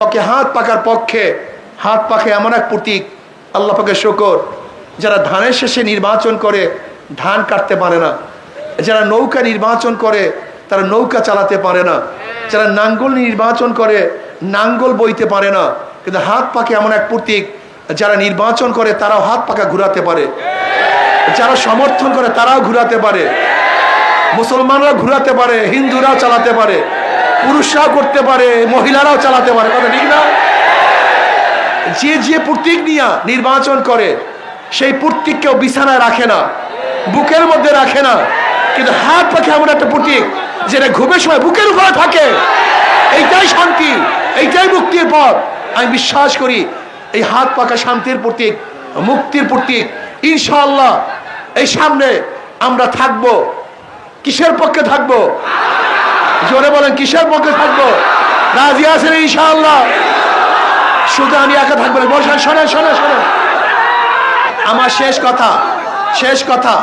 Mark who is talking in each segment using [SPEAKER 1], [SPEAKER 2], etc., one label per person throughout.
[SPEAKER 1] হাত পাকার পক্ষে, হাত পাখে এমন এক প্রতীক, আল্লাহ পাকের শুকর, যারা ধানের শেষে নির্বাচন করে ধান কাটতে পারে না, যারা নৌকা নির্বাচন করে তারা নৌকা চালাতে পারে না, যারা নাঙ্গল নির্বাচন করে নাঙ্গল বইতে পারে না, কিন্তু হাত পাকে এমন এক প্রতীক, যারা নির্বাচন করে তারাও হাত পাকা ঘুরাতে পারে, যারা সমর্থন করে তারাও ঘুরাতে পারে, মুসলমানরা ঘুরাতে পারে, হিন্দুরাও চালাতে পারে, পুরুষরাও করতে পারে, মহিলারাও চালাতে পারে, কথা ঠিক না? যে যে প্রতীক নিয়ে নির্বাচন করে সেই প্রতীক কেউ বিছানায় রাখে না, বুকের মধ্যে রাখে না, কিন্তু হাত পাখে এমন একটা প্রতীক যেটা ঘুমের সময় বুকের উপরে থাকে। এইটাই শান্তি, এইটাই মুক্তির পথ। আমি বিশ্বাস করি এই হাত পাকা শান্তির প্রতীক, মুক্তির প্রতীক। ইনশাআল্লাহ এই সামনে আমরা থাকবো। কিসের পক্ষে থাকবো? জোরে বলেন, কিসের পক্ষে থাকবো? রাজি আছেন ইনশাআল্লাহ? শুধু আমি একা থাকবো না, বলছেন শোনেন শোনেন শোনেন, আমার শেষ কথা।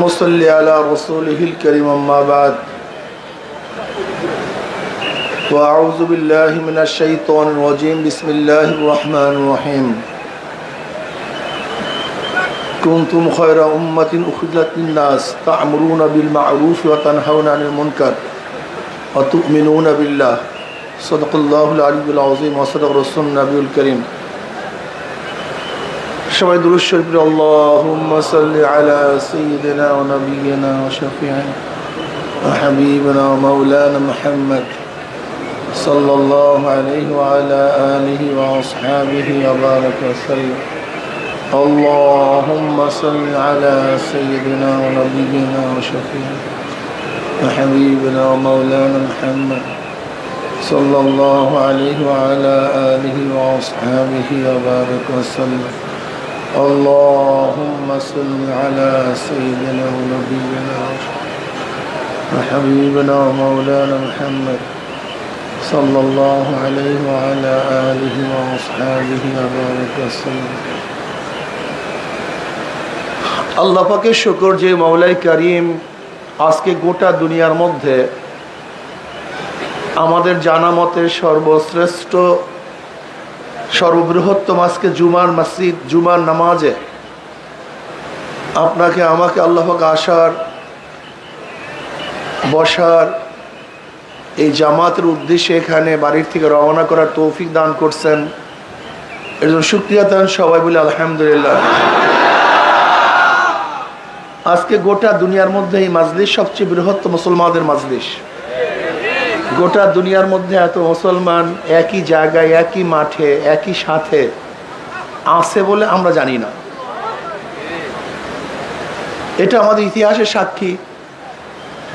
[SPEAKER 1] মুসাল্লি আলা রাসূলিহিল কারীম, আম্মা বাদ। وأعوذ بالله من الشيطان الرجيم. بسم الله الرحمن الرحيم. كنتم خير أمة أخرجت للناس تأمرون بالمعروف وتنهون عن المنكر وتؤمنون بالله. صدق الله العلي العظيم وصدق رسول النبي الكريم. সবাই দুরূদ শরীফ পড়ি। আল্লাহুম্মা সাল্লি আলা সাইয়্যিদিনা ওয়া নাবিয়িনা ওয়া শাফিঈনা ওয়া হাবিবিনা ওয়া মাওলানা মুহাম্মদ সাল্লাল্লাহু আলাইহি ওয়া আলা আলিহি ওয়া আসহাবিহি ওয়া বারাকা ওয়া সাল্লাম। আল্লাহুম্মা সাল্লি আলা সাইয়্যিদিনা ওয়া নাবিয়িনা ওয়া শাফিঈনা ওয়া হাবিবিনা ওয়া মাওলানা মুহাম্মদ সাল্লাল্লাহু আলাইহি ওয়া আলা আলিহি ওয়া আসহাবিহি ওয়া বারাকা ওয়া সাল্লাম। اللهم صل على سيدنا ونبينا وحبيبنا ومولانا محمد صلى الله عليه وعلى آله وأصحابه وبارك وسلم. আল্লাহ পাকের শুকর যে মাওলাই কারীম আজকে গোটা দুনিয়ার মধ্যে আমাদের জানা মতে সর্বশ্রেষ্ঠ সর্ববৃহত্তম আজকে জুমার মসজিদ, জুমার নামাজে আপনাকে আমাকে আল্লাহ পাক আসার বসার এই জামাতের উদ্দেশ্যে এখানে বাড়ির থেকে রওনা করার তৌফিক দান করছেন। এর জন্য শুকরিয়া দান সবাই বলে আলহামদুলিল্লাহ। আজকে গোটা দুনিয়ার মধ্যে এই মাজলিস সবচেয়ে বৃহত্তম মুসলমানদের মাজলিস। গোটা দুনিয়ার মধ্যে এত মুসলমান একই জায়গায়, একই মাঠে, একই সাথে আছে বলে আমরা জানি না। এটা আমাদের ইতিহাসের সাক্ষী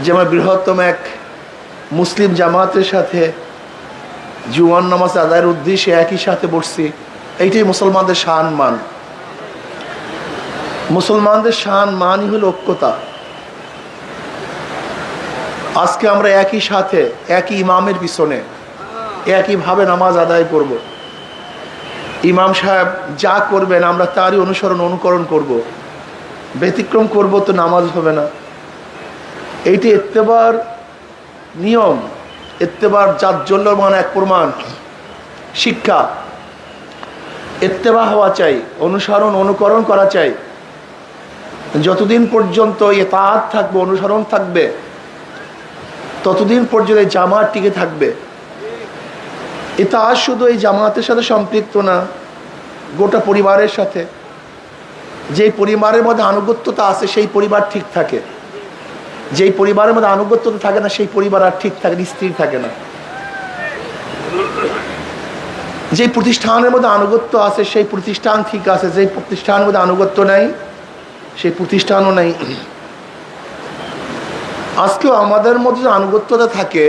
[SPEAKER 1] যে আমরা বৃহত্তম এক মুসলিম জামাতের সাথে জুমার নামাজ আদায়ের উদ্দেশ্যে একই সাথে বসছি। এইটাই মুসলমানদের শান মান। মুসলমানদের শান মানই হলো ঐক্যতা। আজকে আমরা একই সাথে একই ইমামের পিছনে একইভাবে নামাজ আদায় করব। ইমাম সাহেব যা করবেন আমরা তারই অনুকরণ করব। ব্যতিক্রম করব তো নামাজ হবে না। এইটি ইত্তেবার নিয়ম, ইত্তেবার জাজ্জল্যমান এক প্রমাণ শিক্ষা। ইত্তেবা হওয়া চাই, অনুকরণ করা চাই। যতদিন পর্যন্ত ইতাআত থাকবে, অনুসরণ থাকবে, ততদিন পর্যন্ত এই জামাত টিকে থাকবে। ইতাআত শুধু এই জামাতের সাথে সম্পৃক্ত না, গোটা পরিবারের সাথে। যেই পরিবারের মধ্যে আনুগত্যতা আছে সেই পরিবার ঠিক থাকে। যেই পরিবারের মধ্যে আনুগত্যতা থাকে না সেই পরিবার আর ঠিক থাকে, স্থির থাকে না। যেই প্রতিষ্ঠানের মধ্যে আনুগত্য আছে সেই প্রতিষ্ঠান ঠিক আছে, যেই প্রতিষ্ঠানের মধ্যে আনুগত্য নাই সেই প্রতিষ্ঠানও নাই। আজকেও আমাদের মধ্যে যে আনুগত্যতা থাকে,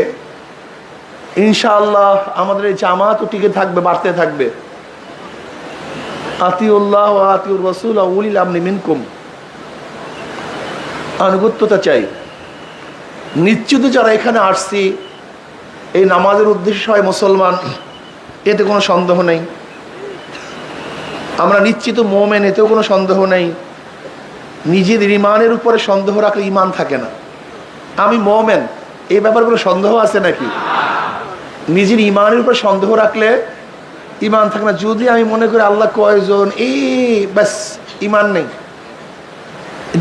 [SPEAKER 1] ইনশাআল্লাহ আমাদের এই জামাতও টিকে থাকবে, বাড়তে থাকবে। আতিউল্লাহ ওয়া আতিউর রাসূল ওয়া উলিল আমরি মিনকুম। আনুগত্যতা চাই। নিশ্চিত যারা এখানে আসছি এই নামাজের উদ্দেশ্যে সবাই মুসলমান, এতে কোনো সন্দেহ নেই। আমরা নিশ্চিত মুমিন, এতেও কোনো সন্দেহ নেই। নিজেদের ইমানের উপরে সন্দেহ রাখলে ইমান থাকে না। আমি মুমিন এই ব্যাপারে কোনো সন্দেহ আছে নাকি? নিজের ইমানের উপর সন্দেহ রাখলে ইমান থাকে না। যদি আমি মনে করি আল্লাহ কয়জন, এই ব্যাস, ইমান নেই।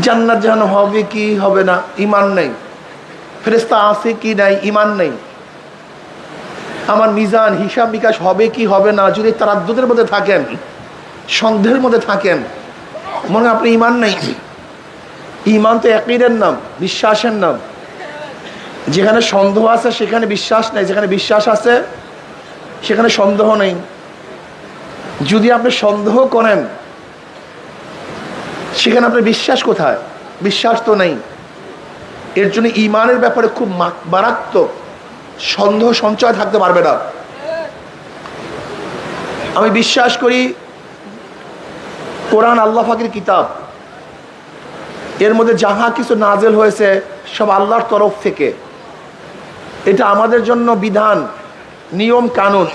[SPEAKER 1] জান্নাত জাহান্নাম হবে কি হবে না, ইমান নেই। ফেরেশতা আছে কি নাই, ইমান নেই। আমার মিজান হিসাব বিকাশ হবে কি হবে না, যদি তারাদ্দুদের মধ্যে থাকেন, সন্দেহের মধ্যে থাকেন, মনে হয় আপনি ইমান নেই। ইমান তো ইয়াকিনের নাম, বিশ্বাসের নাম। যেখানে সন্দেহ আছে সেখানে বিশ্বাস নেই, যেখানে বিশ্বাস আছে সেখানে সন্দেহ নেই। যদি আপনি সন্দেহ করেন, সেখানে আপনার বিশ্বাস কোথায়? বিশ্বাস তো নেই। এর জন্য ইমানের ব্যাপারে খুব মারাত্মক সন্দেহ সঞ্চয় থাকতে পারবে না। আমি বিশ্বাস করি কোরআন আল্লাহ পাকের কিতাব, এর মধ্যে যাহা কিছু নাজেল হয়েছে সব আল্লাহর তরফ থেকে। এটা আমাদের জন্য বিধান, নিয়ম কানুন।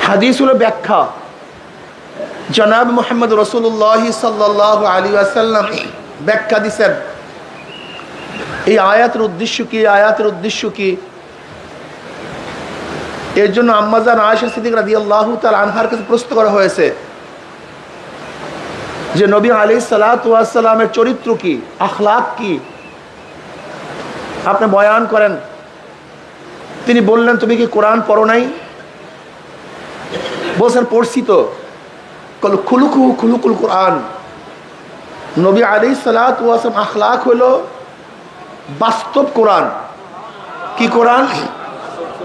[SPEAKER 1] হাদিস হলো ব্যাখ্যা। জনাব মুহাম্মদ রাসূলুল্লাহ সাল্লাল্লাহু আলাইহি ওয়াসাল্লাম ব্যাখ্যা দিয়েছেন এই আয়াতের উদ্দেশ্য কি, আয়াতের উদ্দেশ্য কি। এর জন্য আম্মা জান আয়েশা সিদ্দিকা রাদিয়াল্লাহু তাআলা আনহার কাছে প্রশ্ন করা হয়েছে যে নবী আলাইহিস সালাতু ওয়াস সালামের চরিত্র কি, আখলাক কি, আপনি বয়ান করেন। তিনি বললেন, তুমি কি কোরআন পড়ো নাই? বলছেন, পড়ছি তো। খুলুকুল কোরআন। নবী আলাইহিস সালাতু ওয়াস সালাম আখলাক হলো বাস্তব কোরআন। কি কোরআন?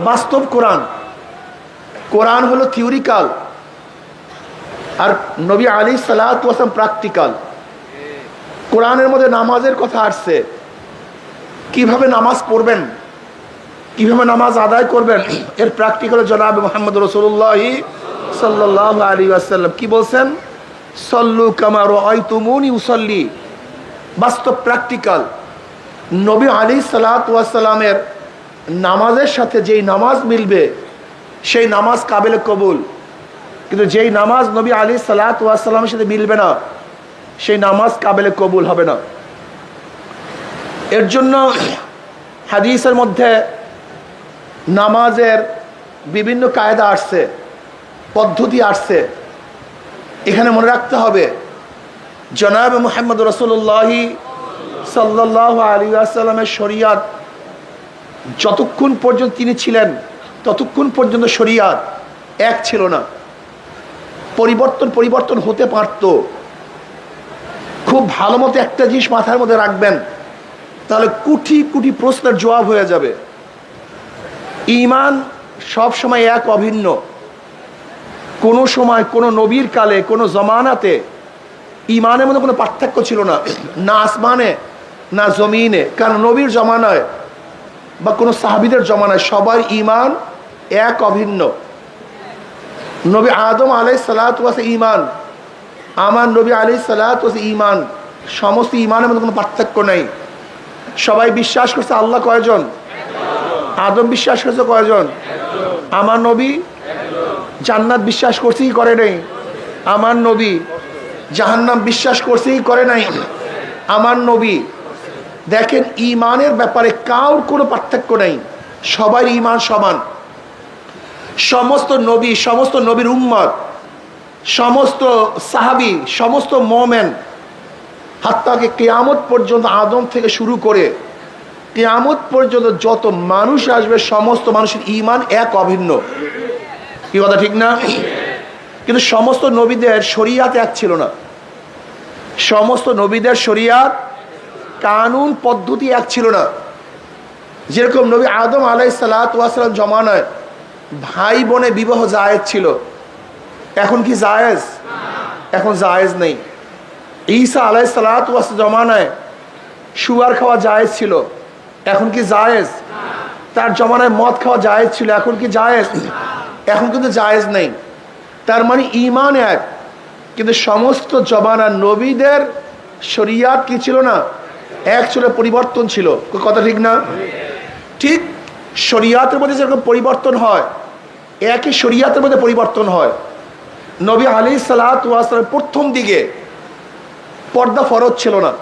[SPEAKER 1] বাস্তব কোরআন। কোরআন হলো থিওরিক্যাল, আর নবী আলাইহিস সালাতু ওয়াস সালাম প্র্যাকটিক্যাল। কোরআনের মধ্যে নামাজের কথা আসছে, কিভাবে নামাজ পড়বেন, কিভাবে নামাজ আদায় করবেন, এর প্র্যাকটিক্যাল জনাব মুহাম্মদ রাসূলুল্লাহ সাল্লাল্লাহু আলাইহি ওয়াসাল্লাম কি বলছেন? সল্লু কামা রাআইতুমুনি উসাল্লি। বাস্তব প্র্যাকটিক্যাল। নবী আলাইহিস সালাতু ওয়াস সালামের নামাজের সাথে যেই নামাজ মিলবে সেই নামাজ কাবিলে কবুল, কিন্তু যেই নামাজ নবী আলাইহিস সালাতু ওয়াস সালামের সাথে মিলবে না সেই নামাজ কাবিলে কবুল হবে না। এর জন্য হাদিসের মধ্যে নামাজের বিভিন্ন কায়দা আসছে, পদ্ধতি আসছে। এখানে মনে রাখতে হবে জনাব মুহাম্মদ রাসূলুল্লাহ সাল্লাল্লাহু আলাইহি ওয়াসাল্লামের শরিয়াত যতক্ষণ পর্যন্ত তিনি ছিলেন ততক্ষণ পর্যন্ত শরিয়াত এক ছিল না। পরিবর্তন হতে পারত। খুব ভালো মতো একটা জিনিস মাথার মধ্যে রাখবেন, তাহলে কোটি কোটি প্রশ্নের জবাব হয়ে যাবে। ঈমান সব সময় এক, অভিন্ন। কোনো সময় কোনো নবীর কালে কোনো জমানাতে ঈমানের মধ্যে কোনো পার্থক্য ছিল না, না আসমানে না জমিনে। কারণ নবীর জমানায় বা কোনো সাহাবীদের জমানায় সবার ঈমান এক, অভিন্ন। নবী আদম আলাইহিস সালাতু ওয়াস ঈমান, আমার নবী আলাইহিস সালাতু ওয়াস ঈমান, সমস্ত ঈমানের মধ্যে কোনো পার্থক্য নেই। সবাই বিশ্বাস করছে আল্লাহ কয়জন? আদম বিশ্বাস করছে কয়জন? আমার নবী জান্নাত বিশ্বাস করছে কি করে নাই? আমার নবী জাহান্নাম বিশ্বাস করছে কি করে নাই? আমার নবী। দেখেন, ঈমানের ব্যাপারে কারোর কোনো পার্থক্য নেই, সবার ঈমান সমান। সমস্ত নবী, সমস্ত নবীর উম্মত, সমস্ত সাহাবী, সমস্ত মুমিন, হাত্তাকে কিয়ামত পর্যন্ত, আদম থেকে শুরু করে কিয়ামত পর্যন্ত যত মানুষ আসবে সমস্ত মানুষের ঈমান এক, অভিন্ন। কি কথা ঠিক না? কিন্তু সমস্ত নবীদের শরিয়াত এক ছিল না। সমস্ত নবীদের শরিয়াত, কানুন, পদ্ধতি এক ছিল না। যেরকম নবী আদম আলাইহিস সালাতু ওয়াস সালাম জমানায় ভাই বোনে বিবাহ জায়েজ ছিল, এখন কি জায়েজ? এখন জায়েজ নেই। ঈসা আলাইহিস সালাতু ওয়াস জমানায় সুগার খাওয়া জায়েজ ছিল, এখন কি জায়েজ? তার জমানায় মদ খাওয়া জায়েজ ছিল, এখন কি জায়েজ? এখন কিন্তু জায়েজ নেই। তার মানে ঈমান এক, কিন্তু সমস্ত জমানার নবীদের শরিয়াত কি ছিল না? এক ছিল, পরিবর্তন ছিল। কথা ঠিক না? ঠিক শরিয়াতের মধ্যে যেরকম পরিবর্তন হয়, একই শরিয়াতের মধ্যে পরিবর্তন হয়। নবী আলাইহিস সালাতু ওয়াস সালাম প্রথম দিকে পর্দা ফরজ ছিল না।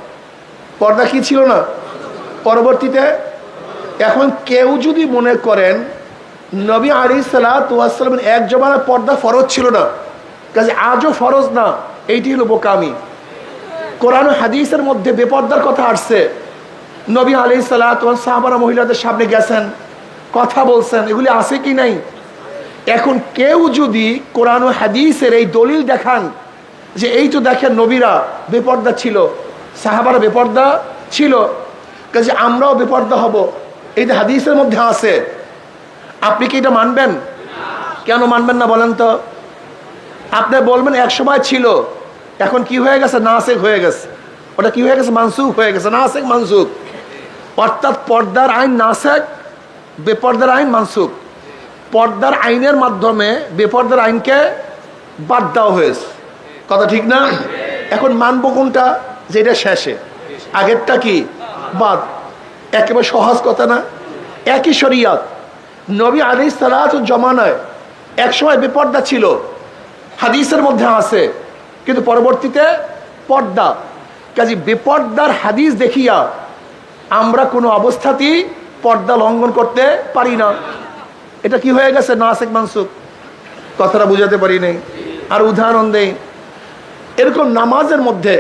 [SPEAKER 1] পর্দা কি ছিল না? পরবর্তীতে। এখন কেউ যদি মনে করেন নবী আলাইহিসসালাতু ওয়াসসালামের এক জমানায় পর্দা ফরজ ছিল না, কাজে আজও ফরজ না। এইটি হলো বোকামি। কোরআন ও হাদিসের মধ্যে বেপর্দার কথা আসছে। নবী আলাইহিসসালাতু ওয়াস সাহাবারা মহিলাদের সামনে গেছেন, কথা বলছেন, এগুলি আছে কি নাই? এখন কেউ যদি কোরআন ও হাদিসের এই দলিল দেখান যে এই তো দেখেন নবীরা বেপর্দা ছিল, সাহাবারা বেপর্দা ছিল, কাজে আমরাও বেপর্দা হব, এইটা হাদিসের মধ্যে আছে, আপনি কি এটা মানবেন? কেন মানবেন না বলেন তো? আপনি বলবেন এক সময় ছিল, এখন কি হয়ে গেছে? নাসেখ হয়ে গেছে। ওটা কি হয়ে গেছে? মানসুখ হয়ে গেছে। নাসেখ মানসুখ, অর্থাৎ পর্দার আইন নাসেখ, বেপর্দার আইন মানসুখ। পর্দার আইনের মাধ্যমে বেপর্দার আইনকে বাদ দেওয়া হয়েছে, কথা ঠিক না? এখন মানব কোনটা? যেটা শেষে, আগেরটা কি বাদ। একেবারে সহজ কথা না? একই শরিয়ত। নবী আলাইহিসসালাতু জমানায় এক সময় বেপর্দা ছিল, হাদিসের মধ্যে আছে, কিন্তু পরবর্তীতে পর্দা। কাজে বেপর্দার হাদিস দেখিয়া আমরা কোনো অবস্থাতেই পর্দা লঙ্ঘন করতে পারি না। এটা কি হয়ে গেছে? নাসেখ মানসুখ। কথাটা বুঝাতে পারি নাই। আর উদাহরণ দেই, এরকম নামাজের মধ্যে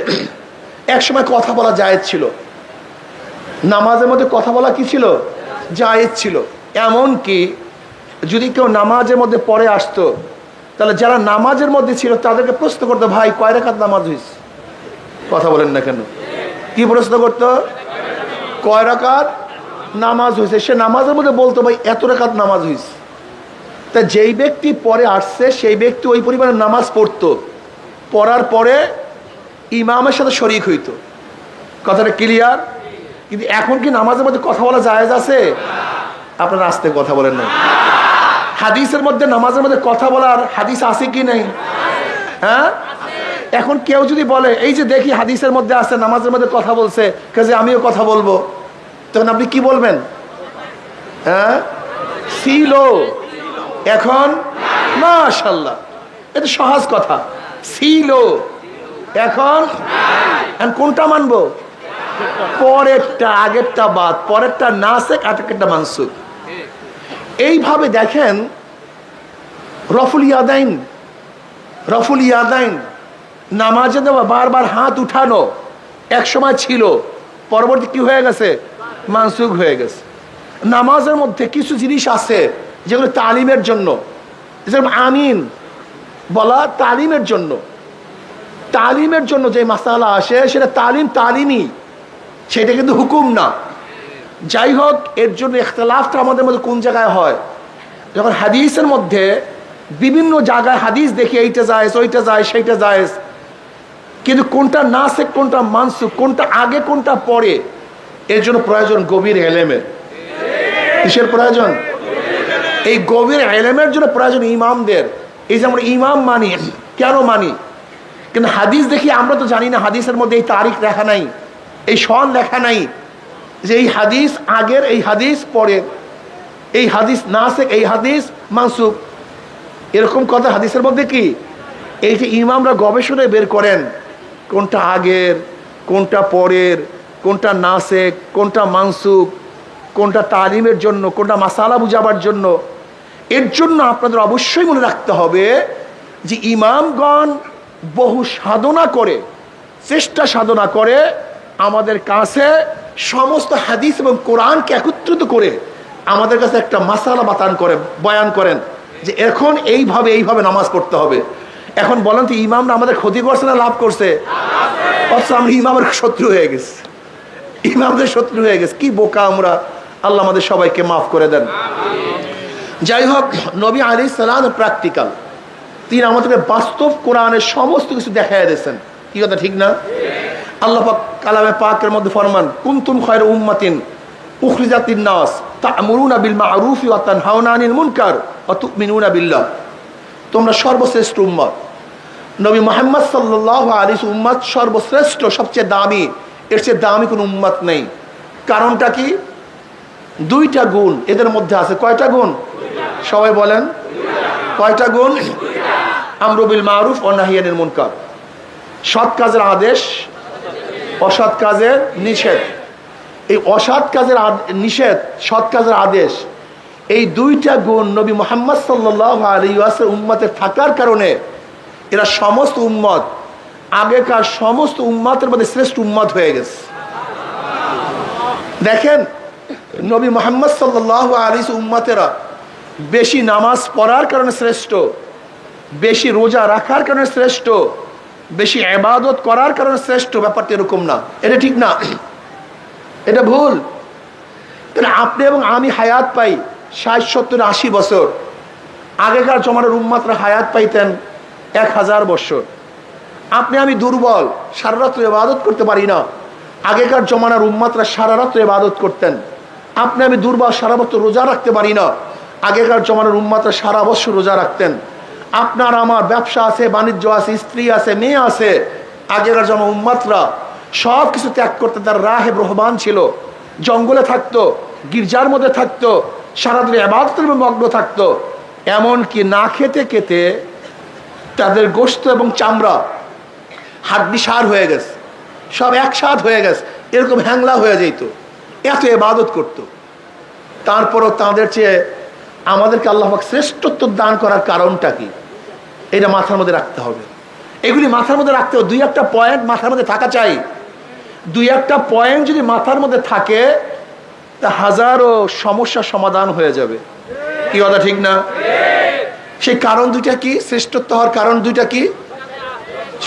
[SPEAKER 1] এক সময় কথা বলা জায়েজ ছিল। নামাজের মধ্যে কথা বলা কি ছিল? জায়েজ ছিল। এমন কি যদি কেউ নামাজের মধ্যে পরে আসতো, তাহলে যারা নামাজের মধ্যে ছিল তাদেরকে প্রশ্ন করতো, ভাই কয় রাকাত নামাজ হয়েছে? কথা বলেন না কেন? কি প্রশ্ন করতো? কয় রাকাত নামাজ হয়েছে? সে নামাজের মধ্যে বলতো, ভাই এত রাকাত নামাজ হয়েছে। তা যেই ব্যক্তি পরে আসছে সেই ব্যক্তি ওই পরিমাণে নামাজ পড়তো, পড়ার পরে ইমামের সাথে শরীক হইতো। কথাটা ক্লিয়ার? কিন্তু এখন কি নামাজের মধ্যে কথা বলা জায়েজ আছে? আপনারা আস্তে কথা বলেন না। হাদিসের মধ্যে নামাজের মধ্যে কথা বলার হাদিস আছে কি নেই? হ্যাঁ, এখন কেউ যদি বলে এই যে দেখি হাদিসের মধ্যে আছে নামাজের মধ্যে কথা বলছে, কাজে আমিও কথা বলবো, তখন আপনি কি বলবেন? হ্যাঁ, ছিল, এখন মাশাআল্লাহ। এটা সহজ কথা, ছিল, এখন কোনটা মানবো? পরেরটা, আগেরটা বাদ, পরেরটা নাসেখ, আগেরটা মানসুখ। এইভাবে দেখেন রফুল ইয়াদাইন, রফুল ইয়াদাইন নামাজে দেওয়া, বারবার হাত উঠানো এক সময় ছিল, পরবর্তী কি হয়ে গেছে? মানসুখ হয়ে গেছে। নামাজের মধ্যে কিছু জিনিস আছে যেগুলো তালিমের জন্য, যেমন আমিন বলা তালিমের জন্য। তালিমের জন্য যে মাসালা আসে সেটা তালিমই, সেটা কিন্তু হুকুম না। যাই হোক, এর জন্য ইখতিলাফটা আমাদের মধ্যে কোন জায়গায় হয়? যখন হাদিসের মধ্যে বিভিন্ন জায়গায় হাদিস দেখি এইটা জায়েজ, ওইটা জায়েজ, সেইটা জায়েজ, কিন্তু কোনটা নাসেখ, কোনটা মানসুখ, কোনটা আগে, কোনটা পরে, এর জন্য প্রয়োজন গভীর ইলমের। কিসের প্রয়োজন? এই গভীর ইলমের জন্য প্রয়োজন ইমামদের। এই যে আমরা ইমাম মানি, কেন মানি? কিন্তু হাদিস দেখি আমরা তো জানি না হাদিসের মধ্যে এই তারিখ লেখা নাই, এই সন লেখা নাই যে এই হাদিস আগের, এই হাদিস পরে, এই হাদিস নাসেখ, এই হাদিস মানসুখ, এরকম কথা হাদিসের মধ্যে কি? এই যে ইমামরা গবেষণায় বের করেন কোনটা আগের, কোনটা পরের, কোনটা নাসেখ, কোনটা মানসুখ, কোনটা তালিমের জন্য, কোনটা মাসালা বুঝাবার জন্য। এর জন্য আপনাদের অবশ্যই মনে রাখতে হবে যে ইমামগণ বহু সাধনা করে, চেষ্টা সাধনা করে আমাদের কাছে সমস্ত হাদিস এবং কোরআনকে একত্রিত করে আমাদের কাছে একটা মাসালা বয়ান করেন যে এখন এইভাবে নামাজ পড়তে হবে। এখন বলেন তো ইমামরা আমাদের ক্ষতি করছে না লাভ করছে? অথচ আমরা ইমামের শত্রু হয়ে গেছি, ইমামদের শত্রু হয়ে গেছে। কি বোকা আমরা! আল্লাহ আমাদের সবাইকে মাফ করে দেন। যাই হোক, নবী আলাইহিস সালাম প্র্যাকটিক্যাল, তিনি আমাদেরকে বাস্তব কোরআনের সমস্ত কিছু দেখাইয়া দিয়েছেন। কি কথা ঠিক না? আল্লাহ পাক কালামে পাকের মধ্যে ফরমান, কুনতুম খায়রা উম্মাতিন উখরিজাতিন নাস তা'মুরুনা বিল মা'রুফি ওয়া তানহাউনা আনিল মুনকার ওয়া তু'মিনুনা বিল্লাহ। তোমরা সর্বশ্রেষ্ঠ উম্মত। নবী মুহাম্মদ সাল্লাল্লাহু আলাইহি ওয়াসাল্লাম উম্মত সর্বশ্রেষ্ঠ, সবচেয়ে দামি, এর চেয়ে দামি কোনো উম্মত নেই। কারণটা কি? দুইটা গুণ এদের মধ্যে আছে। কয়টা গুণ? সবাই বলেন কয়টা গুণ? আমরু বিল মা'রুফ ওয়া নাহয়ু আনিল মুনকার, সৎ কাজের আদেশ, অসৎ কাজের নিষেধ। এই অসৎ কাজের নিষেধ, সৎ কাজের আদেশ, এই দুইটা গুণ নবী মুহাম্মদ সাল্লাল্লাহু আলাইহি ওয়াসাল্লাম উম্মতে থাকার কারণে এরা সমস্ত উম্মত, আগেকার সমস্ত উম্মতের মধ্যে শ্রেষ্ঠ উম্মত হয়ে গেছে। দেখেন নবী মুহাম্মদ সাল্লাল্লাহু আলাইহি ওয়াসাল্লাম উম্মতেরা বেশি নামাজ পড়ার কারণে শ্রেষ্ঠ, বেশি রোজা রাখার কারণে শ্রেষ্ঠ, বেশি ইবাদত করার কারণে শ্রেষ্ঠ। ব্যাপারটা এরকম না, এটা ঠিক না, এটা ভুল। আপনি এবং আমি হায়াত পাই 60, 70, 80 বছর। আগেকার জমানার উম্মতরা হায়াত পাইতেন 1000 বছর। আপনি আমি দুর্বল, সারা রাত্র ইবাদত করতে পারি না। আগেকার জমানার উম্মতরা সারা রাত্র ইবাদত করতেন। আপনি আমি দুর্বল, সারা বছর রোজা রাখতে পারি না। আগেকার জমানার উম্মতরা সারা বছর রোজা রাখতেন। আপনার আমার ব্যবসা আছে, বাণিজ্য আছে, স্ত্রী আছে, মেয়ে আছে। আগেকার জমানার উম্মতরা সব কিছু ত্যাগ করতেন। তার রাহে রহমান ছিল, জঙ্গলে থাকতো, গির্জার মধ্যে থাকতো, সারাদিন ইবাদতের মগ্ন থাকতো। এমনকি না খেতে খেতে তাদের গোশত এবং চামড়া হাড্ডি সার হয়ে গেছে, সব একসাথ হয়ে গেছে, এরকম হ্যাংলা হয়ে যেত, এত ইবাদত করত। তারপরও তাদের চেয়ে আমাদেরকে আল্লাহ পাক শ্রেষ্ঠত্ব দান করার কারণটা কি, এটা মাথার মধ্যে রাখতে হবে। এগুলি মাথার মধ্যে রাখতে হবে। 2-1টা পয়েন্ট মাথার মধ্যে থাকা চাই। 2-1টা পয়েন্ট যদি মাথার মধ্যে থাকে তা হাজারো সমস্যার সমাধান হয়ে যাবে। কি কথা ঠিক না? সেই কারণ দুইটা কি? শ্রেষ্ঠত্ব হওয়ার কারণ দুইটা কি?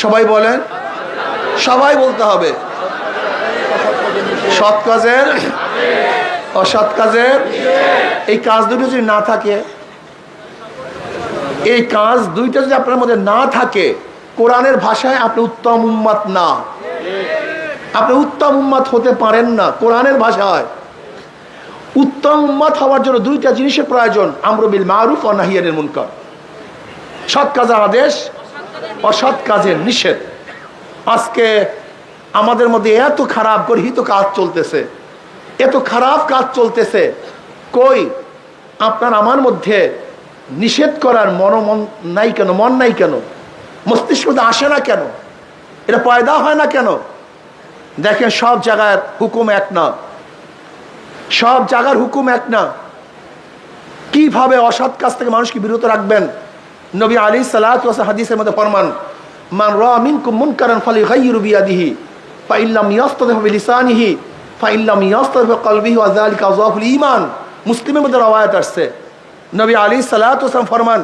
[SPEAKER 1] সবাই বলেন, সবাই বলতে হবে। সৎ কাজের, অসৎ কাজের, এই কাজ দুটো যদি না থাকে, এই কাজ দুইটা যদি আপনার মধ্যে না থাকে, কোরআনের ভাষায় আপনি উত্তম উম্মত না, আপনি উত্তম উম্মত হতে পারেন না। কোরআনের ভাষায় উত্তম উম্মত হওয়ার জন্য 2টা জিনিসের প্রয়োজন, আমরু বিল মারুফ ও নাহি আনিল মুনকার। সৎ কাজের আদেশ, অসৎ কাজের নিষেধ। আজকে আমাদের মধ্যে এত খারাপ গর্হিত কাজ চলতেছে, এত খারাপ কাজ চলতেছে। কই আপনার আমার মধ্যে নিষেধ করার মন নাই কেন? মন নাই কেন? মস্তিষ্ক আসে না কেন? এটা পয়দা হয় না কেন? দেখেন সব জায়গার হুকুম এক না, সব জায়গার হুকুম এক না। কিভাবে অসৎ কাজ থেকে মানুষকে বিরত রাখবেন? নবী আলাইহিস সালাতু ওয়াস সালাম হাদিসের মধ্যে ফরমান, মান রাআ মিনকুম মুনকারান ফালিগাইয়িরু বিয়াদিহি ফাইল্লাম ইয়াস্তাতিফ বিলিসানিহি ফাইল্লাম ইয়াস্তাতিফ বিকলবিহি ওয়া যালিকা আযফুল ঈমান। মুসলিমের মধ্যে রওয়ায়াত আসছে, নবী আলাইহিস সালাতু ওয়াস সালাম ফরমান,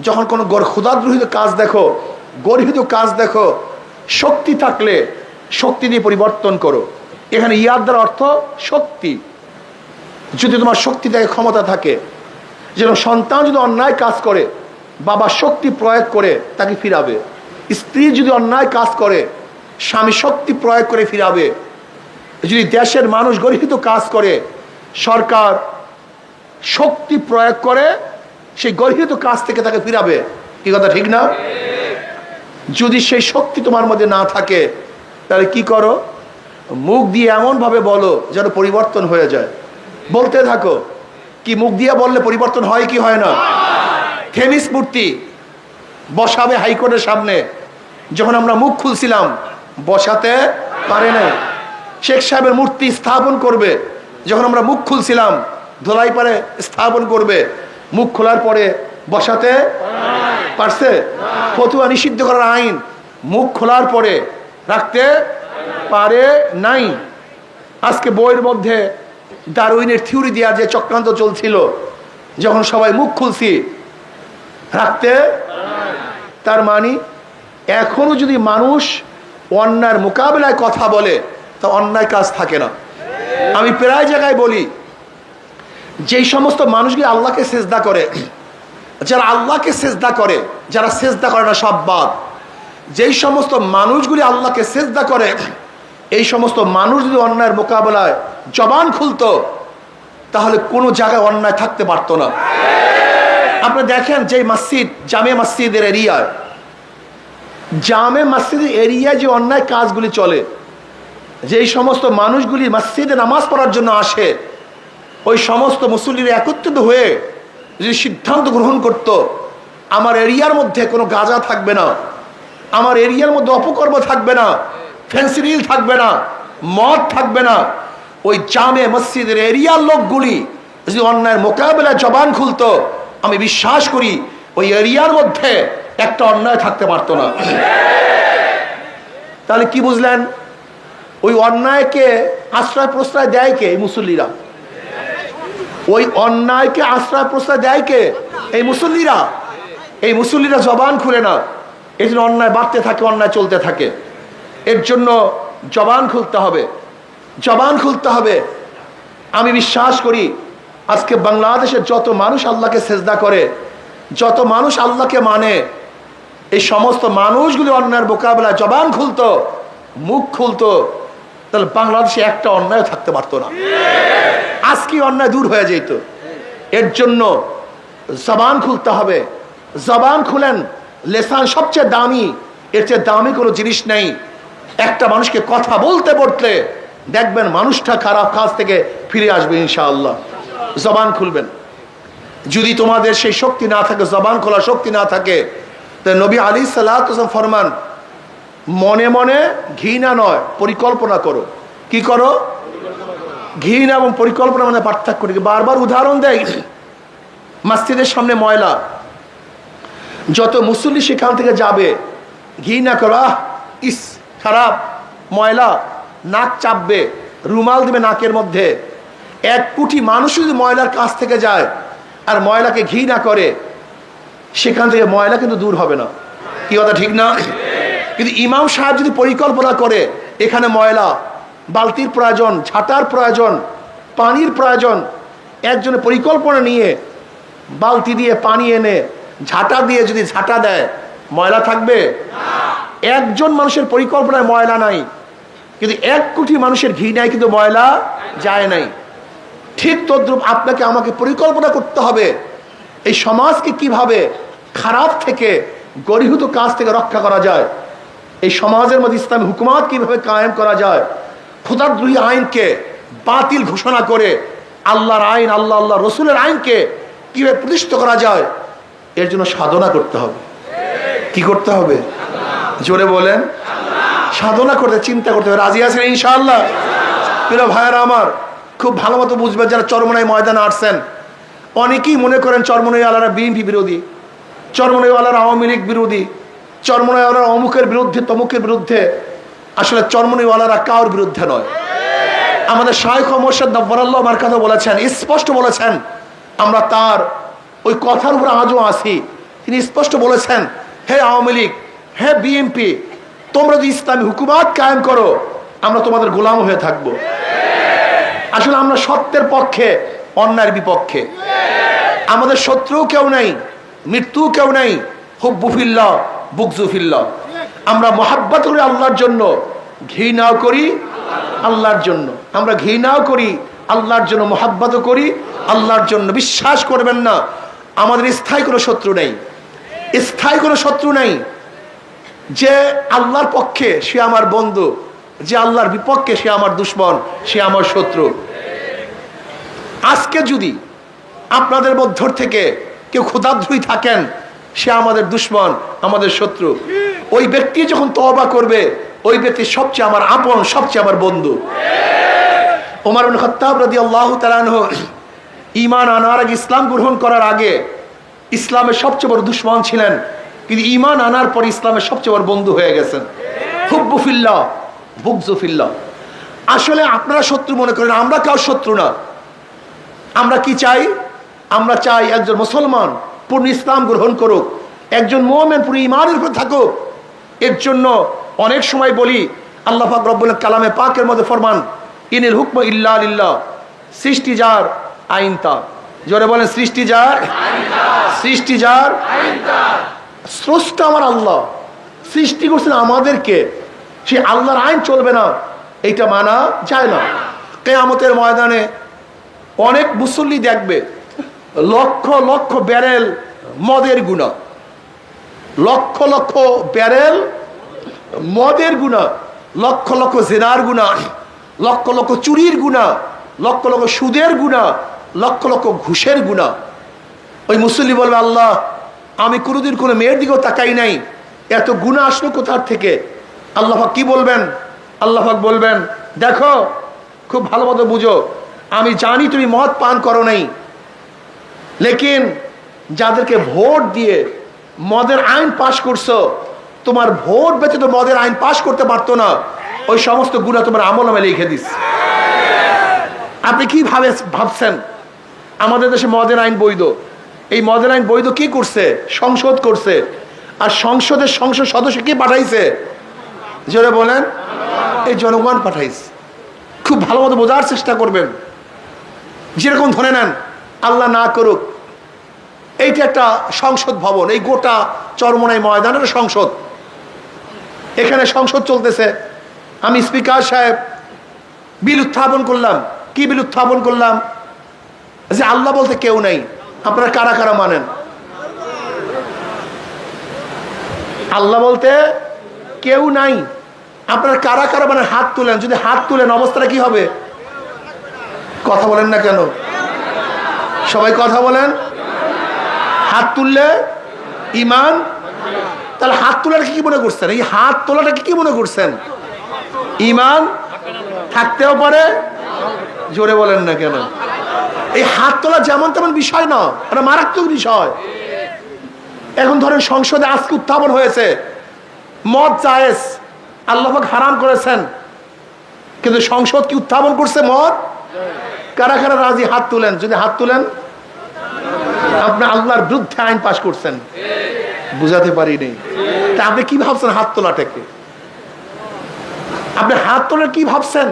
[SPEAKER 1] যখন কোনো খোদাদ্রোহিত কাজ দেখো, গর্হিত কাজ দেখো, শক্তি থাকলে শক্তি দিয়ে পরিবর্তন করো। এখানে ইয়াদ দ্বারা অর্থ শক্তি। যদি তোমার শক্তি থাকে, ক্ষমতা থাকে, যেন সন্তান যদি অন্যায় কাজ করে, বাবা শক্তি প্রয়োগ করে তাকে ফিরাবে। স্ত্রী যদি অন্যায় কাজ করে, স্বামী শক্তি প্রয়োগ করে ফিরাবে। যদি দেশের মানুষ গর্হিত কাজ করে, সরকার শক্তি প্রয়োগ করে সেই গর্হিত কাজ থেকে তাকে ফিরাবে। কি কথা ঠিক না? যদি সেই শক্তি তোমার মধ্যে না থাকে, তাহলে কি করো? মুখ দিয়ে এমনভাবে বলো যেন পরিবর্তন হয়ে যায়। বলতে থাকো। কি মুখ দিয়ে বললে পরিবর্তন হয় কি হয় না? থেমিস মূর্তি বসাবে হাইকোর্টের সামনে, যখন আমরা মুখ খুলছিলাম বসাতে পারে না। শেখ সাহেবের মূর্তি স্থাপন করবে, যখন আমরা মুখ খুলছিলাম ধোলাই পারে স্থাপন করবে, মুখ খোলার পরে বসাতে পারছে? ফতুয়া নিষিদ্ধ করার আইন মুখ খোলার পরে রাখতে পারে নাই। আজকে বইয়ের মধ্যে ডারউইনের থিওরি দেওয়ার যে চক্রান্ত চলছিল, যখন সবাই মুখ খুলছি রাখতে, তার মানে এখনো যদি মানুষ অন্যায়ের মোকাবেলায় কথা বলে তা অন্যায় কাজ থাকে না। আমি প্রায় জায়গায় বলি, যেই সমস্ত মানুষগুলি আল্লাহকে সেজদা করে, যারা আল্লাহকে সেজদা করে, যারা সেজদা করে না সব বাদ, যেই সমস্ত মানুষগুলি আল্লাহকে সেজদা করে, এই সমস্ত মানুষ যদি অন্যায়ের মোকাবেলায় জবান খুলতো, তাহলে কোনো জায়গায় অন্যায় থাকতে পারতো না। আপনি দেখেন যে মসজিদ, জামে মসজিদের এরিয়ায়, জামে মসজিদের এরিয়ায় যে অন্যায় কাজগুলি চলে, যেই সমস্ত মানুষগুলি মসজিদে নামাজ পড়ার জন্য আসে, ওই সমস্ত মুসল্লিরা একত্রিত হয়ে যদি সিদ্ধান্ত গ্রহণ করত, আমার এরিয়ার মধ্যে কোনো গাঁজা থাকবে না, আমার এরিয়ার মধ্যে অপকর্ম থাকবে না, ফেন্সিডিল থাকবে না, মদ থাকবে না, ওই জামে মসজিদের এরিয়ার লোকগুলি যদি অন্যায়ের মোকাবেলায় জবান খুলতো, আমি বিশ্বাস করি ওই এরিয়ার মধ্যে একটা অন্যায় থাকতে পারতো না। তাহলে কি বুঝলেন? ওই অন্যায়কে আশ্রয় প্রশ্রয় দেয় কে? এই মুসল্লিরা। ওই অন্যায়কে আশ্রয় প্রশ্রয় দেয় কে? এই মুসল্লিরা। এই মুসল্লিরা জবান খুলে না, এই জন্য অন্যায় বাড়তে থাকে, অন্যায় চলতে থাকে। এর জন্য জবান খুলতে হবে, জবান খুলতে হবে। আমি বিশ্বাস করি আজকে বাংলাদেশের যত মানুষ আল্লাহকে সেজদা করে, যত মানুষ আল্লাহকে মানে, এই সমস্ত মানুষগুলি অন্যায়ের মোকাবেলায় জবান খুলতো, মুখ খুলতো, তাহলে বাংলাদেশে একটা অন্যায় থাকতে পারতো না। আজকে অন্যায় দূর হয়ে যেত। এর জন্য জবান খুলতে হবে। জবান খুলেন। লেসান সবচেয়ে দামি, এর চেয়ে দামি কোনো জিনিস নেই। একটা মানুষকে কথা বলতে বলতে দেখবেন মানুষটা খারাপ কাজ থেকে ফিরে আসবে ইনশাআল্লাহ। জবান খুলবেন। যদি তোমাদের সেই শক্তি না থাকে, জবান খোলা শক্তি না থাকে, তো নবী আলাইহিস সালাতু ওয়াস সালাম ফরমান, মনে মনে ঘৃণা নয়, পরিকল্পনা করো। কি করো? ঘৃণা এবং পরিকল্পনা মানে পার্থক্য করি। বারবার উদাহরণ দেয়, মসজিদের সামনে ময়লা, যত মুসল্লি সেখান থেকে যাবে ঘৃণা করো, আহ ইস খারাপ ময়লা, নাক চাপবে, রুমাল দিবে নাকের মধ্যে। 1 কোটি মানুষ যদি ময়লার কাছ থেকে যায় আর ময়লাকে ঘৃণা করে, সেখান থেকে ময়লা কিন্তু দূর হবে না। কি কথা ঠিক না? কিন্তু ইমাম সাহেব যদি পরিকল্পনা করে, এখানে ময়লা, বালতির প্রয়োজন, ঝাঁটার প্রয়োজন, পানির প্রয়োজন, একজনের পরিকল্পনা নিয়ে বালতি দিয়ে পানি এনে ঝাঁটা দিয়ে যদি ঝাঁটা দেয়, ময়লা থাকবে? একজন মানুষের পরিকল্পনায় ময়লা নাই, কিন্তু 1 কোটি মানুষের ঘৃণায় কিন্তু ময়লা যায় নাই। ঠিক তদ্রূপ আপনাকে আমাকে পরিকল্পনা করতে হবে এই সমাজকে কিভাবে খারাপ থেকে, গরিহীত কাজ থেকে রক্ষা করা যায়, এই সমাজের মধ্যে ইসলামী হুকুমাত কিভাবে কায়েম করা যায়, খোদাদ্রোহী আইনকে বাতিল ঘোষণা করে আল্লাহর আইন, আল্লাহ রসুলের আইনকে কিভাবে প্রতিষ্ঠিত করা যায়, এর জন্য সাধনা করতে হবে। কি করতে হবে? জোরে বলেন। সাধনা করতে, চিন্তা করতে হবে। রাজি আছেন ইনশাআল্লাহ? প্রিয় ভাইয়েরা আমার, খুব ভালো মতো বুঝবেন যারা চরমনাই ময়দানে আসছেন। অনেকেই মনে করেন চরমনাইওয়ালারা বিএনপি বিরোধী, চরমনাইওয়ালারা আওয়ামী লীগ বিরোধী, চরমনাইওয়ালারা অমুকের বিরুদ্ধে তমুকের বিরুদ্ধে। আসলে চরমনাইওয়ালারা কারোর বিরুদ্ধে নয়। আমাদের শায়খ মোর্শেদ নব্বরাল্লাহ আমার কথা বলেছেন, স্পষ্ট বলেছেন, আমরা তার ওই কথার উপর আজও আসি। তিনি স্পষ্ট বলেছেন, হে আওয়ামী লীগ, হে বিএনপি, তোমরা যদি ইসলামী হুকুমাত কায়েম করো, আমরা তোমাদের গোলাম হয়ে থাকবো। আসলে আমরা সত্যের পক্ষে, অন্যায়ের বিপক্ষে। আমাদের শত্রু কেউ নাই, মৃত্যু কেউ নাই। হুব্বু ফিল্লাহ, বুগযু ফিল্লাহ। আমরা মহাব্বত করি আল্লাহর জন্য, ঘৃণাও করি আল্লাহর জন্য। আমরা ঘৃণাও করি আল্লাহর জন্য, মহাব্বতও করি আল্লাহর জন্য। বিশ্বাস করবেন না, আমাদের স্থায়ী কোনো শত্রু নেই, স্থায়ী কোনো শত্রু নেই। যে আল্লাহর পক্ষে সে আমার বন্ধু, যে আল্লাহর বিপক্ষে সে আমার দুশ্মন, সে আমার শত্রু। আজকে যদি আপনাদের মধ্য থেকে কেউ ক্ষুধাদ্রোহী থাকেন, সে আমাদের দুশ্মন, আমাদের শত্রু। ওই ব্যক্তি যখন তওবা করবে, ওই ব্যক্তি সবচেয়ে আমার আপন, সবচেয়ে আমার বন্ধু। ওমর ইবনে খাত্তাব রাদিয়াল্লাহু তাআলা আনহু ঈমান আনার আগে, ইসলাম গ্রহণ করার আগে ইসলামের সবচেয়ে বড় দুশ্মন ছিলেন, কিন্তু ঈমান আনার পর ইসলামের সবচেয়ে বড় বন্ধু হয়ে গেছেন। হুব্বু ফিল্লাহ, বুগযু ফিল্লাহ। আসলে আপনারা শত্রু মনে করেন, আমরা কাউ শত্রু না। আমরা কি চাই? আমরা চাই একজন মুসলমান পূর্ণ ইসলাম গ্রহণ করুক, একজন মুমিন পুরো ঈমানের উপর থাকুক। এর জন্য অনেক সময় বলি, আল্লাহ পাক রব্বুল কালামে পাকের মধ্যে ফরমান, ইনিল হুকমু ইল্লা লিল্লাহ। সৃষ্টি যার, আইন তার। জোরে বলেন, সৃষ্টি যার, সৃষ্টি যার, স্রষ্টা আমার আল্লাহ। সৃষ্টি করছেন আমাদেরকে, সে আল্লাহর আইন চলবে না, এইটা মানা যায় না। কিয়ামতের ময়দানে অনেক মুসল্লি দেখবে লক্ষ লক্ষ ব্যারেল মদের গুনাহ, লক্ষ লক্ষ ব্যারেল মদের গুনাহ, লক্ষ লক্ষ জিনার গুনাহ, লক্ষ লক্ষ চুরির গুনাহ, লক্ষ লক্ষ সুদের গুনাহ, লক্ষ লক্ষ ঘুষের গুনাহ। ওই মুসল্লি বলবে, আল্লাহ আমি কোনোদিন কোনো মেয়ের দিকেও তাকাই নাই, এত গুনাহ আসলো কোথার থেকে? আল্লাহ পাক কি বলবেন? আল্লাহ পাক বলবেন, দেখো খুব ভালো মতো বুঝো, আমি জানি তুমি মদ পান করো নাই, লেকিন যাদেরকে ভোট দিয়ে মদের আইন পাশ করছো, তোমার ভোট ব্যতীত মদের আইন পাশ করতে পারতো না, ওই সমস্ত গুনাহ তোমার আমলনামায় লিখে দিস। আপনি কি ভাবছেন আমাদের দেশে মদের আইন বৈধ? এই মদের আইন বৈধ কি করছে? সংসদ করছে। আর সংসদের সংসদ সদস্য কি পাঠাইছে? জোরে বলেন, এই জনগণ পাঠাইছে। খুব ভালো মতো বোঝার চেষ্টা করবেন। যেরকম ধরে নেন, আল্লাহ না করুক, এইটা একটা সংসদ ভবন, এই গোটা চরমোনাই ময়দানের সংসদ, এখানে সংসদ চলতেছে। আমি স্পিকার সাহেব বিল উত্থাপন করলাম। কি বিল উত্থাপন করলাম? যে আল্লাহ বলতে কেউ নাই। আপনারা কারা কারা মানেন আল্লাহ বলতে কেউ নাই? আপনারা কারা কারা মানেন? হাত তুলেন। যদি হাত তুলেন অবস্থাটা কি হবে? কথা বলেন না কেন? সবাই কথা বলেন। হাত তুললে ইমান। তাহলে হাত তোলাটা কি মনে করছেন? এই হাত তোলাটা কি মনে করছেন? ইমান থাকতেও পারে। জোরে বলেন না কেন? এই হাত তোলা যেমন তেমন বিষয় না, এটা মারাত্মক বিষয়। এখন ধরেন সংসদে আজকে উত্থাপন হয়েছে মদ জায়েজ, আল্লাহ পাক হারাম করেছেন, কিন্তু সংসদ কি উত্থাপন করছে মদ? কারা কারা রাজি? হাত তুলেন। যদি হাত তুলেন, আপনি আল্লাহর বিরুদ্ধে আইন পাশ করছেন। বুঝাতে পারিনি। তা আপনি কি ভাবছেন হাত তোলাটাকে? আপনি হাত তোলার কি ভাবছেন?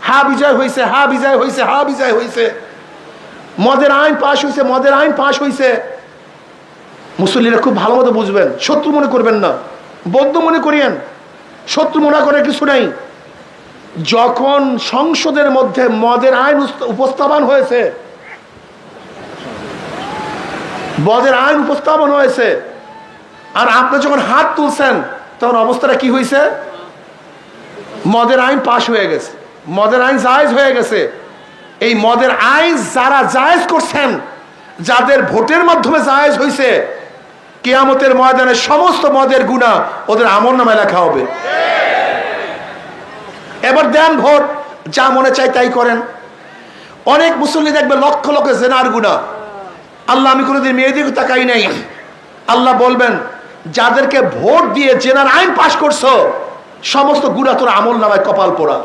[SPEAKER 1] হা বিজয় হয়েছে, হা বিজয় হয়েছে, হা বিজয় হয়েছে, মদের আইন পাশ হয়েছে, মদের আইন পাশ হয়েছে। মুসল্লিরা খুব ভালো মতো বুঝবেন, শত্রু মনে করবেন না, বন্ধু মনে করিয়েন। শত্রু মনে করে কিছু নাই। যখন সংসদের মধ্যে মদের আইন উপস্থাপন হয়েছে, মদের আইন উপস্থাপন হয়েছে, আর আপনি যখন হাত তুলছেন, তখন অবস্থাটা কি হয়েছে? মদের আইন পাশ হয়ে গেছে, মদের আইন জায়েজ হয়ে গেছে। এই মদের আইন যারা জায়েজ করছেন, যাদের ভোটের মাধ্যমে জায়েজ হয়েছে, কিয়ামতের ময়দানে সমস্ত মদের গুনাহ ওদের আমলনামায় লেখা হবে। এবার দেন ভোট, যা মনে চাই তাই করেন। অনেক মুসল্লি দেখবে লক্ষ লক্ষ জেনার গুনাহ। আল্লাহ, আমি কোনোদিন মেয়েদিকে তাকাই নাই। আল্লাহ বলবেন, যাদেরকে ভোট দিয়ে জেনার আইন পাশ করছো, সমস্ত গুনাহ তোর আমলনামায় কপাল পোড়া।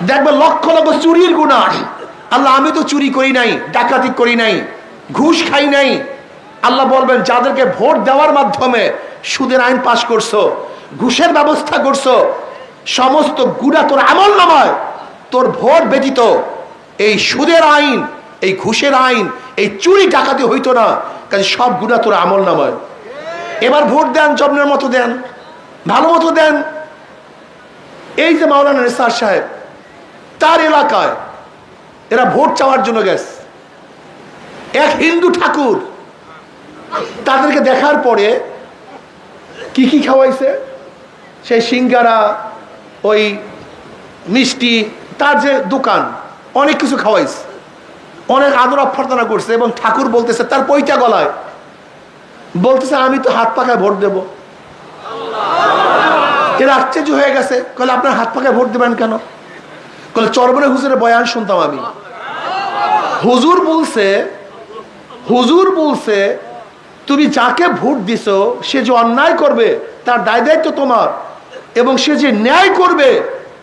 [SPEAKER 1] দেখবে লক্ষ লক্ষ চুরির গুনাহ। আল্লাহ, আমি তো চুরি করি নাই, ডাকাতি করি নাই, ঘুষ খাই নাই। আল্লাহ বলবেন, যাদেরকে ভোট দেওয়ার মাধ্যমে সুদের আইন পাশ করছো, ঘুষের ব্যবস্থা করছো, সমস্ত গুনাহ তোর আমলনামায়, তোর ভোট ব্যতীত এই সুদের আইন, এই ঘুষের আইন, এই চুরি ডাকাতি হইতো না, কাজে সব গুনাহ তোর আমলনামায়। এবার ভোট দেন, জন্মের মতো দেন, ভালো মতো দেন। এই যে মাওলানা নিসার সাহেব, তার এলাকায় এরা ভোট চাওয়ার জন্য গেছে। এক হিন্দু ঠাকুর তাদেরকে দেখার পরে কি কি খাওয়াইছে? সেই সিঙ্গারা, ওই মিষ্টি, তার যে দোকান, অনেক কিছু খাওয়াইছে, অনেক আদর অভ্যর্থনা করছে। এবং ঠাকুর বলতেছে, তার পৈতা গলায় বলতেছে, আমি তো হাত পাকায় ভোট দেব। এরা আশ্চর্য হয়ে গেছে। কলে, আপনার হাত পাকায় ভোট দেবেন কেন? কলে, চরমনে হুজুরের বয়ান শুনতাম আমি। হুজুর বলছে তুমি যাকে ভোট দিছো, সে যে অন্যায় করবে তার দায় দায়িত্ব তোমার, এবং সে যে ন্যায় করবে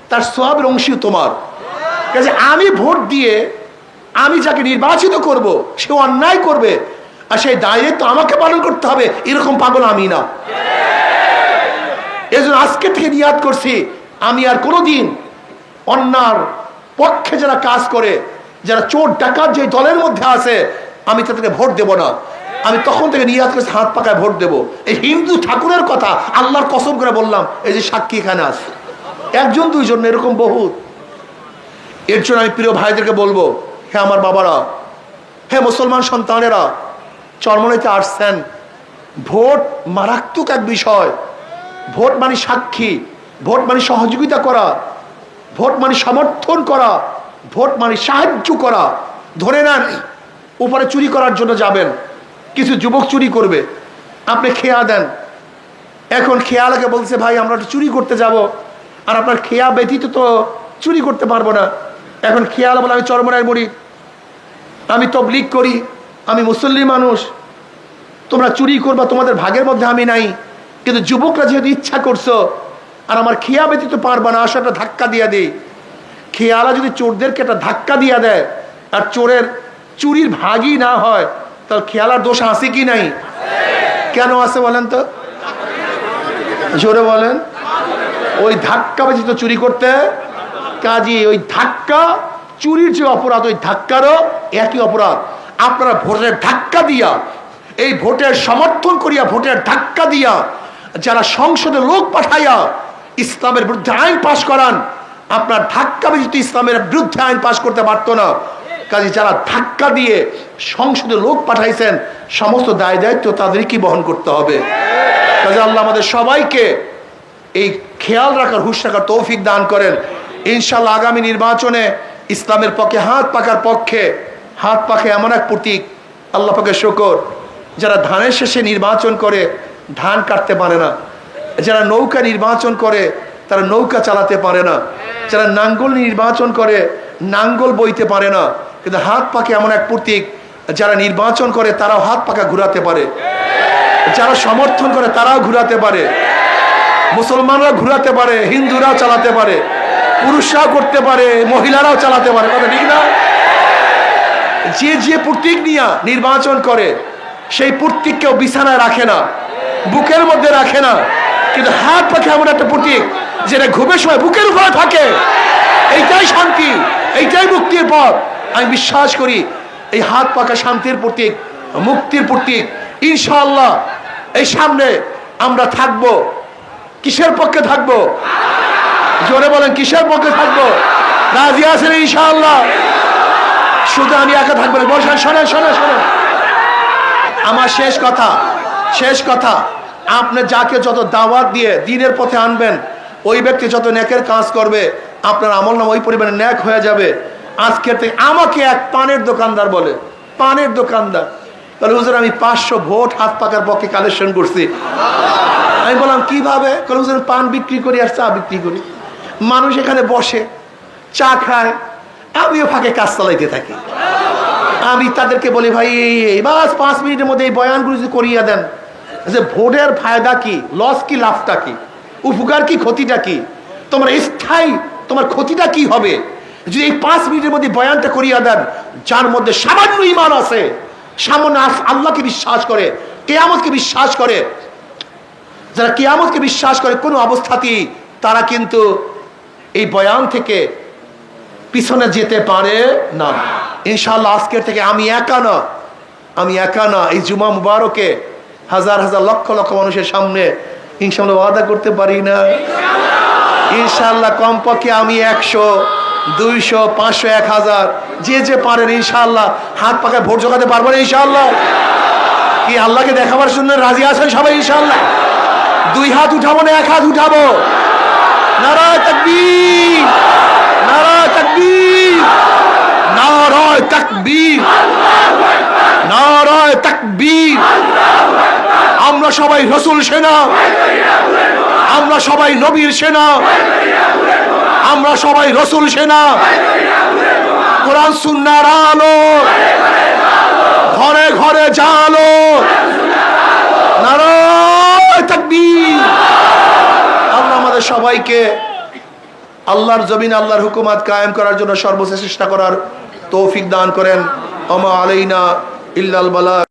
[SPEAKER 1] তার সওয়াবের অংশী তোমার। কাজে আমি ভোট দিয়ে আমি যাকে নির্বাচিত করব, সে অন্যায় করবে, আর সেই দায়িত্ব আমাকে পালন করতে হবে, এরকম পাগল আমি না। এজন্য আজকে থেকে নিয়াত করছি, আমি আর কোনোদিন অন্যার পক্ষে যারা কাজ করে, যারা চোর ডাকাত যে দলের মধ্যে আছে, আমি তাদেরকে ভোট দেব না। আমি তখন থেকে নিয়াত করেছি, হাত পাকায় ভোট দেব। এই হিন্দু ঠাকুরের কথা আল্লাহর কসম করে বললাম, এই যে সাক্ষী এখানে আছে, একজন দুইজন, এরকম বহুত। এর জন্য আমি প্রিয় ভাইদেরকে বলবো, হে আমার বাবারা, হে মুসলমান সন্তানেরা, চরমনাইতে আসছেন, ভোট মারাত্মক এক বিষয়। ভোট মানে সাক্ষী, ভোট মানে সহযোগিতা করা, ভোট মানে সমর্থন করা, ভোট মানে সাহায্য করা। ধরে নেন উপরে চুরি করার জন্য যাবেন, কিছু যুবক চুরি করবে, আপনি খেয়া দেন। এখন খেয়ালাকে বলছে, ভাই আমরা চুরি করতে যাব, আর আপনার খেয়া ব্যতীত তো চুরি করতে পারবো না। এখন খেয়াল বলে আমি চরমরায় মরি, আমি তবলিগ করি, আমি মুসল্লি মানুষ, তোমরা চুরি করবা, তোমাদের ভাগের মধ্যে আমি নাই। কিন্তু যুবকরা যেহেতু ইচ্ছা করছো, আর আমার খেয়া ব্যতীত পারবা না, আসলে একটা ধাক্কা দিয়ে দিই। খেয়ালা যদি চোরদেরকে একটা ধাক্কা দিয়ে দেয় আর চোরের চুরির ভাগই না হয়, তাহলে খেয়ালার দোষ আছে কি নাই? কেন আছে বলেন তো, জোরে বলেন। ওই ধাক্কা ব্যতীত চুরি করতে, কাজী ওই ধাক্কা চুরির যে অপরাধ, ওই ধাক্কারও একই অপরাধ। আপনারা ভোটের ধাক্কা দিয়া, এই ভোটের সমর্থন করিয়া, ভোটের ধাক্কা দিয়া যারা সংসদে লোক পাঠাইয়া ইসলামের বিরুদ্ধে আইন পাশ করান, আপনার ধাক্কা ব্যতীত ইসলামের বিরুদ্ধে আইন পাশ করতে পারতো না। কাজে যারা ধাক্কা দিয়ে সংসদে লোক পাঠাইছেন, সমস্ত দায় দায়িত্ব তাদেরকেই বহন করতে হবে। কাজে আল্লাহ আমাদের সবাইকে এই খেয়াল রাখার, হুঁশ রাখার তৌফিক দান করেন। ইনশাআল্লাহ আগামী নির্বাচনে ইসলামের পক্ষে হাত পাকার পক্ষে, হাত পাখে এমন এক প্রতীক, আল্লাহ পাকের শুকর, যারা ধানের শেষে নির্বাচন করে ধান কাটতে পারে না, যারা নৌকা নির্বাচন করে তারা নৌকা চালাতে পারে না, যারা নাঙ্গল নির্বাচন করে নাঙ্গল বইতে পারে না, কিন্তু হাত পাকে এমন এক প্রতীক, যারা নির্বাচন করে তারাও হাত পাকা ঘুরাতে পারে, যারা সমর্থন করে তারাও ঘুরাতে পারে, মুসলমানরা ঘুরাতে পারে, হিন্দুরাও চালাতে পারে, পুরুষরাও করতে পারে, মহিলারাও চালাতে পারে, কথা ঠিক না? যে যে প্রতীক নিয়ে নির্বাচন করে সেই প্রতীক কেউ বিছানায় রাখে না, বুকের মধ্যে রাখে না, কিন্তু হাত পাখে এমন একটা প্রতীক যেটা ঘুমের সময় বুকের উপরে থাকে। এইটাই শান্তি, এইটাই মুক্তির পথ। আমি বিশ্বাস করি এই হাত পাকা শান্তির প্রতীক, মুক্তির প্রতীক। ইনশাআল্লাহ এই সামনে আমরা থাকবো। কিসের পক্ষে থাকবো? জোরে বলেন, কিসের পক্ষে থাকবো? রাজি আছেন ইনশাআল্লাহ? শুধু আমি একা থাকবো না, বলছেন শোনেন শোনেন শোনেন, আমার শেষ কথা, আপনি যাকে যত দাওয়াত দিয়ে দিনের পথে আনবেন, ওই ব্যক্তি যত নেকের কাজ করবে, আপনার আমল নাম ওই পরিমাণে নেক হয়ে যাবে। আজকের থেকে আমাকে এক পানের দোকানদার বলে, পানের দোকানদার, তাহলে হুজুর আমি 500 ভোট হাত পাকার পক্ষে কালেকশন করছি। আমি বললাম কিভাবে? হুজুর পান বিক্রি করি আর চা বিক্রি করি, মানুষ এখানে বসে চা খায়, আমিও ফাঁকে কাজ চালাইতে থাকি। আমি তাদেরকে বলি ভাই এই বাস 5 মিনিটের মধ্যে এই বয়ানগুলো যদি করিয়ে দেন, যে ভোটের ফায়দা কি, লস কি, লাভটা কি, উপকার কি, ক্ষতিটা কি, তোমার স্থায়ী তোমার ক্ষতিটা কি হবে যদি এই 5 মিনিটের মধ্যে বয়ানটা করিয়া দেন। যার মধ্যে সামান্য ঈমান আছে, সামান্য আল্লাহকে বিশ্বাস করে, কিয়ামতকে বিশ্বাস করে, যারা কিয়ামতকে বিশ্বাস করে কোনো অবস্থাতেই তারা কিন্তু এই বয়ান থেকে পিছনে যেতে পারে না। ইনশাআল্লাহ আজকের থেকে আমি একা না, এই জুমা মুবারকে হাজার হাজার লক্ষ লক্ষ মানুষের সামনে ইনশাআল্লাহ ওয়াদা করতে পারি না? ইনশাআল্লাহ কমপক্ষে আমি 100, 200, 500, 1000 যে পারেন ইনশাআল্লাহ হাত পাকায় ভোট জোগাতে পারবেন ইনশাআল্লাহ। কি আল্লাহকে দেখাবার জন্য রাজি আছেন সবাই ইনশাআল্লাহ? 2 হাত উঠাবো না 1 হাত উঠাবো? নারায়ে তাকবীর, নারায়ে তাকবীর, নারায়ে তাকবীর, নারায়ে তাকবীর। আমরা সবাই রাসূল সেনা, আমরা সবাই নবীর সেনা, আমরা সবাই রাসূল সেনা। কোরআন সুন্নাহর আলো ঘরে ঘরে জালো, নারায়ে তাকবীর। আল্লাহ আমাদের সবাইকে আল্লাহর জমিন, আল্লাহর হুকুমত কায়েম করার জন্য সর্বোচ্চ চেষ্টা করার তৌফিক দান করেন। ওমা আলাইনা ইল্লাল বালাগ।